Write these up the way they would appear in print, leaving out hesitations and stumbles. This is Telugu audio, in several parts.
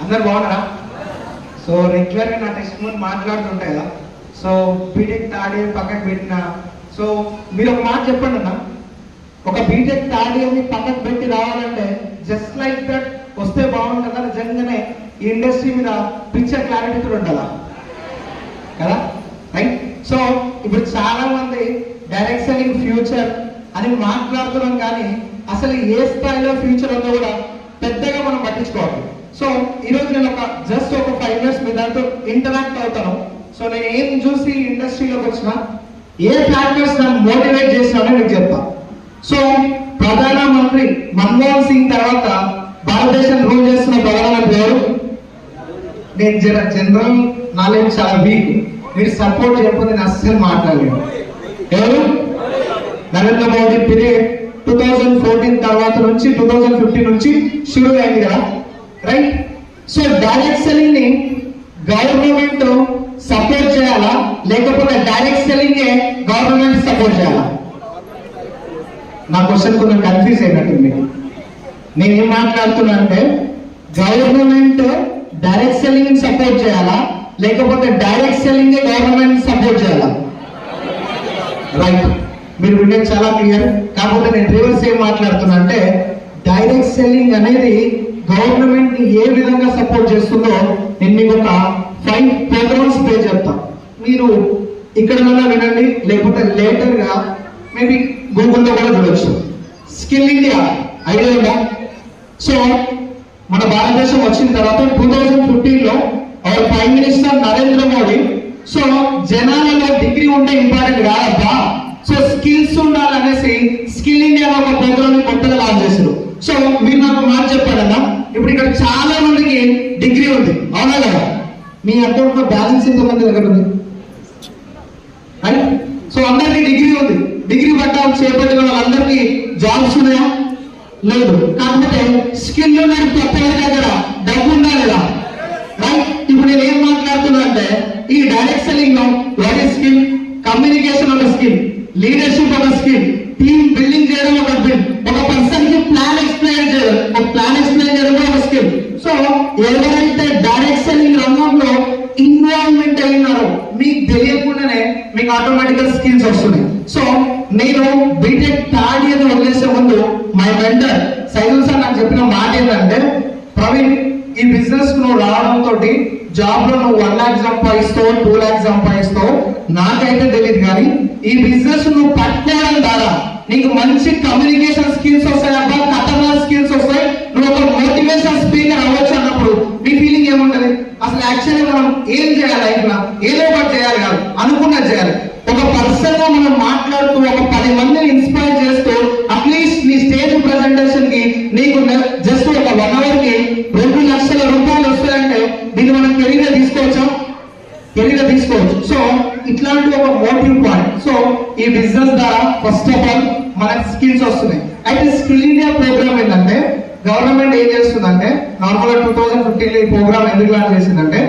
అందరు బాగున్నారా? సో రెగ్యులర్గా నా టెస్ట్ ముందు మాట్లాడుతుంటాయి కదా. సో బీటెక్ థర్డ్ ఇయర్ పక్కకు పెట్టిన, సో మీరు ఒక మాట చెప్పండి అన్న, ఒక బీటెక్ థర్డ్ ఇయర్ని పక్కకు పెట్టి రావాలంటే జస్ట్ లైక్ దట్ వస్తే బాగుంటుందా? నిజంగానే ఈ ఇండస్ట్రీ మీద పిక్చర్ క్లారిటీతో ఉండాలా కదా, రైట్? సో ఇప్పుడు చాలా మంది డైరెక్ట్ సెల్లింగ్ ఫ్యూచర్ అని మాట్లాడుతున్నాం, కానీ అసలు ఏ స్థాయిలో ఫ్యూచర్ ఉందో కూడా పెద్దగా మనం పట్టించుకోవాలి. సో ఈరోజు నేను జస్ట్ ఒక 5 minutes మీ దాంతో ఇంటరాక్ట్ అవుతాను. సో నేను ఏం చూసి ఇండస్ట్రీలోకి వచ్చిన, ఏ ఫ్యాక్టర్స్ నన్ను మోటివేట్ చేసినానో మీకు చెప్తా. సో ప్రధానమంత్రి మన్మోహన్ సింగ్ తర్వాత భారతదేశం రూల్ చేస్తున్న ప్రధానమంత్రి ఎవరు? నేను జనరల్ నాలెడ్జ్ చాలా వీక్, మీరు సపోర్ట్ చేయకపోతే నేను అస్సలు మాట్లాడలేను. ఎవరు? నరేంద్ర మోడీ. పీరియడ్ 2014 తర్వాత నుంచి 2015 నుంచి షురూ అయింది కదా, రైట్? సో డైరెక్ట్ సెల్లింగ్ ని గవర్నమెంట్ సపోర్ట్ చేయాలా, లేకపోతే డైరెక్ట్ సెల్లింగ్ గవర్నమెంట్ సపోర్ట్ చేయాలా? నా క్వశ్చన్ కొంచెం కన్ఫ్యూజ్ అయినట్టుంది. నేను ఏం మాట్లాడుతున్నా అంటే, గవర్నమెంట్ డైరెక్ట్ సెల్లింగ్ సపోర్ట్ చేయాలా, లేకపోతే డైరెక్ట్ సెల్లింగ్ గవర్నమెంట్ సపోర్ట్ చేయాలా? రైట్, మీరు వినేది చాలా క్లియర్. కాకపోతే నేను రివర్స్ ఏం మాట్లాడుతున్నా అంటే, డైరెక్ట్ సెల్లింగ్ అనేది గవర్నమెంట్ ని ఏ విధంగా సపోర్ట్ చేస్తుందో నేను మీకు ఒక 5 ప్రోగ్రామ్స్ పే చెప్తా. మీరు ఇక్కడ వినండి, లేకపోతే లేటర్ గా మేబీ గూగుల్లో కూడా చూడొచ్చు. స్కిల్ ఇండియా ఐడియా ఉందా? సో మన భారతదేశం వచ్చిన తర్వాత 2015లో our prime minister Narendra Modi, so జనాలలో డిగ్రీ ఉంటే ఇంపార్టెంట్ కాదబ్బా, సో స్కిల్స్ ఉండాలనేసి స్కిల్ ఇండియా ఒక ప్రోగ్రామ్ కొత్తగా లాంచ్ చేశారు. సో మీరు నాకు మాట చెప్పారన్నా, ఇప్పుడు ఇక్కడ చాలా మందికి డిగ్రీ ఉంది, అవునా కదా? మీ అకౌంట్ లో బ్యాలెన్స్ ఎంత మంది దగ్గర ఉంది? సో అందరికి డిగ్రీ ఉంది. డిగ్రీ చేపట్టిన వాళ్ళందరికీ జాబ్స్ ఉన్నాయా? లేదు. కాకపోతే స్కిల్ ఉన్నది ప్రతి ఒక్కరి దగ్గర డబ్బు ఉందా లేదా? రైట్. ఇప్పుడు నేను ఏం మాట్లాడుతున్నా అంటే, ఈ డైరెక్ట్ సెల్లింగ్ లో వాట్ ఈస్ స్కిల్? కమ్యూనికేషన్ ఒక స్కిల్, లీడర్షిప్ ఒక స్కిల్, టీమ్ బిల్డింగ్ చేయడం ఒక స్కిల్, ఒక పర్సన్ కి ప్లాన్ ఎక్స్ప్లెయిన్ చేయడం ఒక స్కిల్. సో ఎవరైతే డైరెక్ట్ సెల్లింగ్ రంగంలో ఇన్వాల్వ్మెంట్ అయినారో మీకు తెలియకుండానే మీకు ఆటోమేటికల్ స్కిల్స్ వస్తున్నాయి. సో నేను బీటెక్ థర్డ్ ఇయర్ వదిలేసే ముందు మై మెంటర్ సైదుల్ సార్ నాకు చెప్పిన మాట ఏంటంటే, ప్రవీణ్, ఈ బిజినెస్ నువ్వు రావడంతో జాబ్ లో నువ్వు 1 lakh సంపాదిస్తావు, 2 lakh సంపాదిస్తావు నాకైతే తెలియదు, కానీ ఈ బిజినెస్ నువ్వు పట్టుకోవడం ద్వారా నీకు మంచి కమ్యూనికేషన్ స్కిల్స్ వస్తాయి అబ్బా, కథనా స్కిల్స్ వస్తాయి, నువ్వు ఒక మోటివేషన్ స్పీకర్ అవ్వచ్చు అన్నప్పుడు మీ ఫీలింగ్ ఏముంటది? అసలు యాక్చువల్లీ మనం ఏం చేయాలి? లైఫ్ లో ఏదో ఒకటి చేయాలి కాదు, అనుకున్నది చేయాలి. ఒక పర్సన్ గా మనం మాట్లాడుతూ ఒక 10 మందిని ఇన్స్పైర్ చేస్తూ అట్లీస్ట్ నీ స్టేజ్ ప్రెజెంటేషన్ కి నీకు జస్ట్ ఒక 1 hour కి 2 లక్షల రూపాయలు వస్తాయంటే దీన్ని మనం కెరీర్ తీసుకోవచ్చు. సో ఇట్లాంటి ఒక మోటివ్ పాయింట్. సో ఈ బిజినెస్ ద్వారా ఫస్ట్ ఆఫ్ ఆల్ మనకి స్కిల్స్ వస్తున్నాయి. అయితే స్కిల్ ఇండియా ప్రోగ్రామ్ ఏంటంటే, గవర్నమెంట్ ఏం చేస్తుందంటే, నార్మల్ గా 2015 ఈ ప్రోగ్రామ్ ఎందుకు లాంచ్ చేసిందంటే,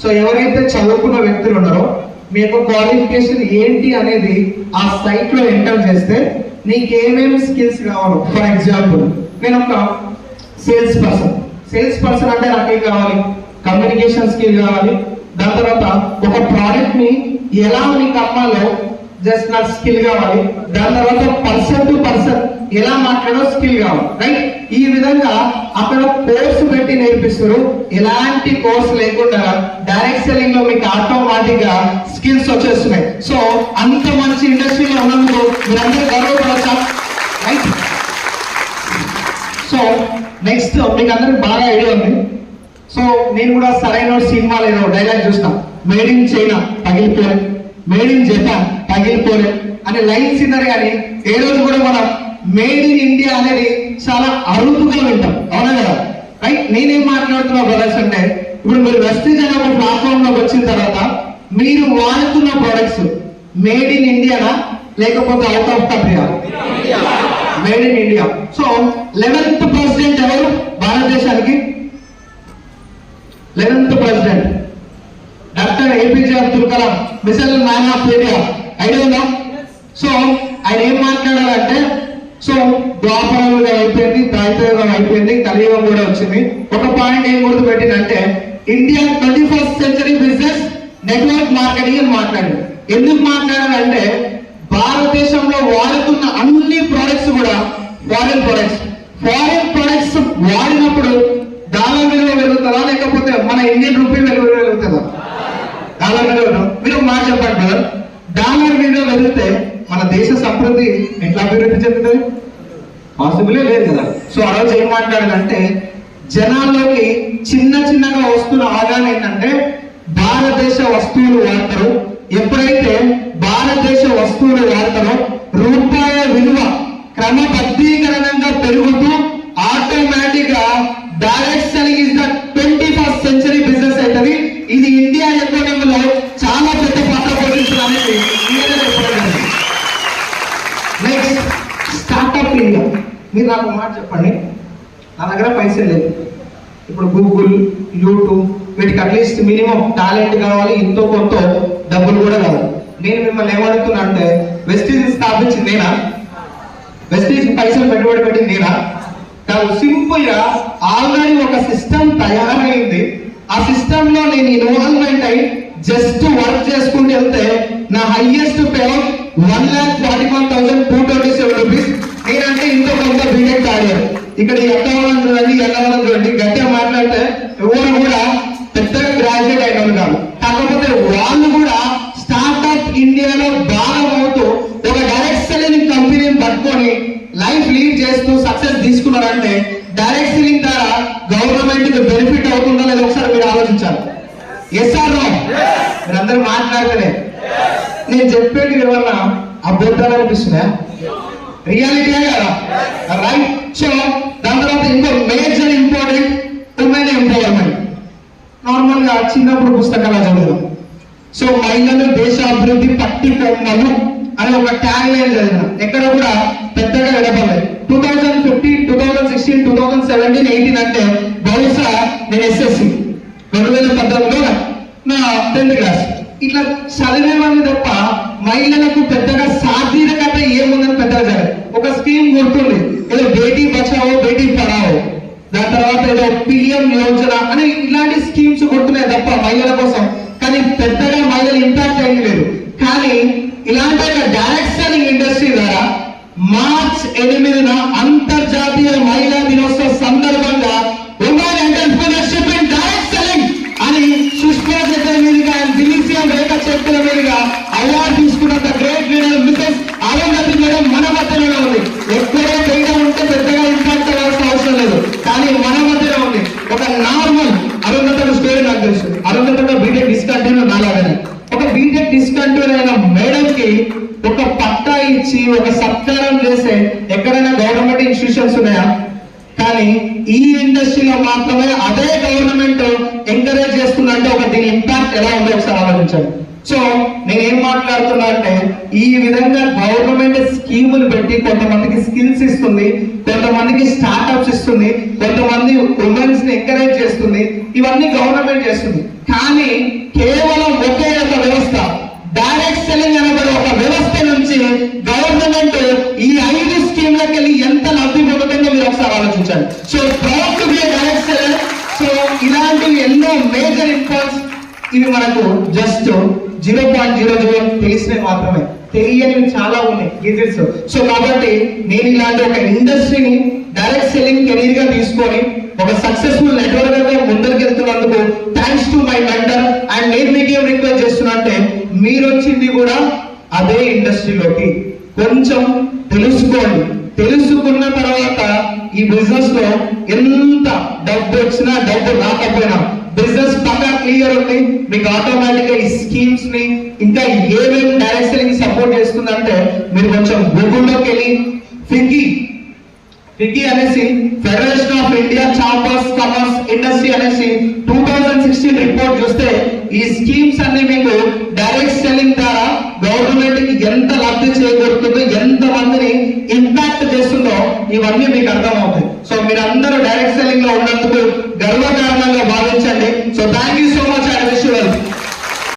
సో ఎవరైతే చదువుకున్న వ్యక్తులు ఉన్నారో మీ యొక్క క్వాలిఫికేషన్ ఏంటి అనేది ఆ సైట్ లో ఎంటర్ చేస్తే నీకు ఏమేమి స్కిల్స్ కావాలో, ఫర్ ఎగ్జాంపుల్ నేను ఒక సేల్స్ పర్సన్ అంటే నాకేం కావాలి? కమ్యూనికేషన్ స్కిల్ కావాలి. దాని తర్వాత ఒక ప్రోడక్ట్ ని ఎలా మీకు అమ్మాలో జస్ట్ నాకు స్కిల్ కావాలి. దాని తర్వాత పర్సన్ టు పర్సన్ ఎలా మాట్లాడో స్కిల్ కావాలి, రైట్? ఈ విధంగా అక్కడ కోర్సు పెట్టి నేర్పిస్తారు. ఎలాంటి కోర్స్ లేకుండా డైరెక్ట్ సెల్లింగ్ లో మీకు ఆటోమేటిక్ గా స్కిల్స్ వచ్చేస్తున్నాయి. సో అంత మంచి ఇండస్ట్రీలో ఉన్నందుకు మీరందరూ గర్వపడచ్చా, రైట్? సో నెక్స్ట్ మీకు అందరికి బాగా ఐడియా ఉంది. సో నేను కూడా సరైన సినిమాలో ఏదో డైలాగ్ చూసిన, మేడ్ ఇన్ చైనా పగిలిపోలే, మేడ్ ఇన్ జపాన్ పగిలిపోలే అనే లైన్స్ విన్నారు, కానీ ఏ రోజు కూడా మనం మేడ్ ఇన్ ఇండియా అనేది చాలా అరుదుగా వింటాం, అవునా కదా? రైట్. నేనేం మాట్లాడుతున్నా బ్రదర్స్ అంటే, ఇప్పుడు మీరు వెస్టేజ్ అనే ఒక ప్లాట్ఫామ్ లోకి వచ్చిన తర్వాత మీరు వాడుతున్న ప్రొడక్ట్స్ మేడ్ ఇన్ ఇండియానా లేకపోతే అవుట్ ఆఫ్ కంట్రీయా? Made in India. So 11th president ఎవరు భారతదేశానికి? 11th president doctor APJ Abdul Kalam, missile man of India, idea ఉందా? సో ఆయన ఏం మాట్లాడాలంటే, సో ద్వాపరయుగం అయిపోయింది, త్రేతాయుగం అయిపోయింది, కలియుగం కూడా వచ్చింది. ఒక పాయింట్ ఏం గుర్తు పెట్టిందంటే India 21st century business network marketing అని మాట్లాడింది. ఎందుకు మాట్లాడాలంటే భారతదేశంలో వాడుతున్న అన్ని ప్రొడక్ట్స్ కూడా ఫారిన్ ప్రొడక్ట్స్ వాడినప్పుడు డాలర్ విలువ పెరుగుతుందా లేకపోతే మన ఇండియన్ రూపీ విలువ పెరుగుతుందా? డాలర్ విలువ. మీరు మాట చెప్పండి బ్రదర్, డాలర్ విలువ పెరిగితే మన దేశ సంపృద్ధి ఎట్లా అభివృద్ధి చెందుతుంది? పాసిబులే లేదు కదా. సో ఆ రోజు ఏం మాట్లాడాలంటే జనాల్లోకి చిన్నగా వస్తున్న ఆగానే ఏంటంటే భారతదేశ వస్తువులు వాడతారు. ఎప్పుడైతే భారతదేశ వస్తువులు వాడతారో రూపాయ విలువ క్రమబద్ధీకరణంగా పెరుగుతూ ఆటోమేటిక్ గా direct selling is the 21st century business అవుతుంది. ఇది ఇండియా ఎకానమీలో చాలా పెద్ద పాత్ర పోషించడానికి నెక్స్ట్ స్టార్ట్అప్ ఇండియా. మీరు నాకు మాట చెప్పండి, నా దగ్గర పైసలు లేదు. ఇప్పుడు గూగుల్, యూట్యూబ్ వీటికి అట్లీస్ట్ మినిమం టాలెంట్ కావాలి, ఎంతో కొంత డబ్బులు కూడా కావాలి. నేను మిమ్మల్ని ఏమడుగుతున్నా అంటే వెస్టీజ్ స్థాపించింది నేనా? వెస్టీజ్ పైసలు పెట్టుబడి పెట్టింది నేనా? కాదు. సింపుల్ గా ఆల్రెడీ ఒక సిస్టమ్ తయారైంది. ఆ సిస్టమ్ లో నేను ఇన్వాల్వ్మెంట్ అయి జస్ట్ వర్క్ చేసుకుంటూ వెళ్తే నా హైయెస్ట్ పే 1,41,227 రూపీస్. నేనంటే ఇంతో కొంత బీటెక్ ఆడారు. ఇక్కడ ఎక్కవాలని చూడండి, ఎల్లవాలని చూడండి, గట్టిగా మాట్లాడితే ఎవరు కూడా పెద్దగా గ్రాడ్యుయేట్ అయిన వాళ్ళు కాదు. కాకపోతే వాళ్ళు కూడా స్టార్ట్అప్ ఇండియాలో భాగం అవుతూ ఒక డైరెక్ట్ సెల్లింగ్ కంపెనీని పట్టుకొని లైఫ్ లీడ్ చేస్తూ సక్సెస్ తీసుకున్నారంటే డైరెక్ట్ సెల్లింగ్ ద్వారా గవర్నమెంట్ కి బెనిఫిట్ అవుతుందో లేదో ఒకసారి మీరు ఆలోచించాలి. Yes or no? మీరు అందరూ మాట్లాడితేనే నేను చెప్పేది ఏమన్నా అబద్ధాలు అనిపిస్తున్నాయా? రియాలిటీయే కదా, రైట్? సో దాని తర్వాత ఇంకో major important women empowerment. Normal గా చిన్నప్పుడు పుస్తకాలు చదివాం. సో మహిళలు దేశ అభివృద్ధి పట్టి కొమ్మలు అని ఒక ట్యాగ్ లైన్ చదివిన. ఎక్కడ కూడా పెద్దగా విడపలేదు. 2015, 2016, 2017, 18 అంటే బహుశా నేను ఎస్ఎస్సి 2018లో నా 10th క్లాస్ ఇట్లా చదివేవాడిని తప్ప మహిళలకు పెద్దగా సాధికారత ఏముందని పెద్దగా చదివే. ఒక స్కీమ్ గుర్తుంది, ఏదో బేటీ బచావో బేటీ పడావో, దాని తర్వాత ఏదో పిఎం యోజన అని ఇలాంటి స్కీమ్స్ గుర్తున్నాయి తప్ప మహిళల కోసం. కానీ పెద్దగా మహిళలు ఇంపాక్ట్ అయింది లేదు. కానీ ఇలాంటి డైరెక్ట్ సెల్లింగ్ ఇండస్ట్రీ ద్వారా మార్చ్ 8న అంతర్జాతీయ మహిళా దినోత్సవ సందర్భంగా women entrepreneurship in direct selling అని సుష్మా చేతుల మీదుగా దిలీసియా రేఖ చేతుల మీదుగా అవార్డు తీసుకున్న great leader Mrs Arundhati madam మన మధ్యలో ఉంది. ఎక్కడో బయట ఉంటే పెద్దగా ఇంపాక్ట్ అవ్వాల్సిన అవసరం లేదు, కానీ మన మధ్యలో ఉంది. ఒక నార్మల్ అరుంధతి స్టోరీ నాకు తెలుసు. అరుంధతి బీటెక్ డిస్కంటిన్యూ నాలాగని ఒక బీటెక్ డిస్కంటిన్యూ అయిన మేడం కి ఒక పట్టా ఇచ్చి ఒక సత్కారం చేసే ఎక్కడైనా గవర్నమెంట్ ఇన్స్టిట్యూషన్స్ ఉన్నాయా? కానీ ఈ ఇండస్ట్రీలో మాత్రమే అదే గవర్నమెంట్ ఎంకరేజ్ చేస్తుందంటే ఒక దీని ఇంపాక్ట్ ఎలా ఉందో ఒకసారి ఆలోచించండి. సో నేనేం మాట్లాడుతున్నా అంటే ఈ విధంగా గవర్నమెంట్ స్కీములు పెట్టి కొంతమందికి స్కిల్స్ ఇస్తుంది, కొంతమందికి స్టార్ట్అప్స్ ఇస్తుంది, కొంతమంది ఉమెన్స్ ని ఎంకరేజ్ చేస్తుంది. ఇవన్నీ గవర్నమెంట్ చేస్తుంది. కానీ కేవలం ఒకే ఒక వ్యవస్థ డైరెక్ట్ సెల్లింగ్ అనబడే ఒక వ్యవస్థ నుంచి గవర్నమెంట్ ఈ 5 స్కీమ్లకు వెళ్ళి ఎంత లబ్ధి పొందుతుందో మీరు ఒకసారి ఆలోచించండి. So proud to be direct seller. So ఇలాంటివి ఎన్నో మేజర్ ఇంపాక్ట్స్ ఇవి మనకు జస్ట్ 0.00 తెలిసినవి మాత్రమే, తెలియనివి చాలా ఉన్నాయి గీజిట్స్. సో కాబట్టి నేను ఇలాంటి ఒక ఇండస్ట్రీని డైరెక్ట్ సెల్లింగ్ కెరీర్ గా తీసుకొని ఒక సక్సెస్ఫుల్ నెట్వర్క్ గా ముందరికి వెళ్తున్నందుకు thanks to my mentor. And నేను మీకు ఏం రిక్వెస్ట్ చేస్తున్నా అంటే మీరు వచ్చింది కూడా అదే ఇండస్ట్రీలోకి కొంచెం తెలుసుకోండి. తెలుసుకున్న తర్వాత ఈ బిజినెస్ లో ఎంత డబ్బు వచ్చినా డబ్బు రాకపోయినా బిజినెస్ పక్కా క్లియర్ ఉంది. మీకు ఆటోమేటిక్ గా ఈ స్కీమ్స్ ని ఇంకా ఏమేమి డైరెక్ట్ సెల్లింగ్ సపోర్ట్ చేస్తుందంటే మీరు కొంచెం గూగుల్లోకి వెళ్ళి ఫికి అనేసి federation of India chambers commerce industry అనేసి 2016 రిపోర్ట్ చూస్తే ఈ స్కీమ్స్ అన్ని మీకు డైరెక్ట్ సెల్లింగ్ ద్వారా గవర్నమెంట్ కి ఎంత లబ్ధి చేకూరుతుందో, ఎంత మందిని ఇంపాక్ట్ చేస్తుందో ఇవన్నీ మీకు అర్థమవుతాయి. సో మీరందరూ డైరెక్ట్ సెల్లింగ్ లో ఉన్నందుకు గర్వకారణంగా భావించండి. So thank you so much.